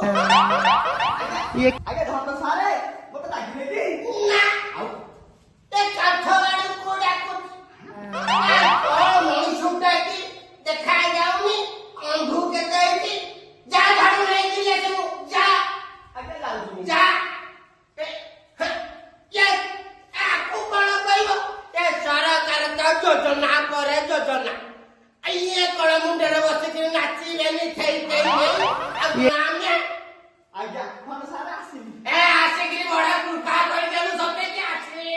ये आगे धन सारे मत डाकिले दी ना आउ ते काठवाड़ी को डाकू तो मनुष्य डाकी देखा जाऊनी अंधु के कहती जा झाड़ू नहीं की ले तू जा आगे लाउ जा ये आपको कौन कहबो ए सरकार तो योजना करे योजना ये कौन मुंडे रे बस के नाची लेनी थई थई नाम आगे धन सारे आसी ए आसे की बड़ा कृपा कर देलु सबे के आसी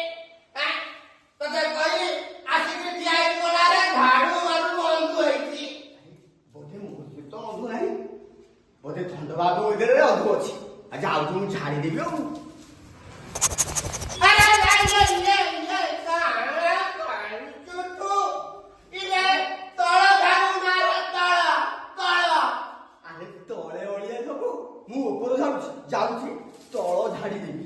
तो ते कहि आसे की दियाई कोला रे झाड़ू और बंधु हेची बोधे मुझे तो अधु नहीं बोधे धंधवाद ओदे रे अधु अछि आज आउ तुम झाड़ी देबी ओ अरे ये कहां तू इले तळ झाड़ू मार तळ तळ आरे तळे ओळिया सब मु ऊपर जाउछि तळ झाड़ी देबी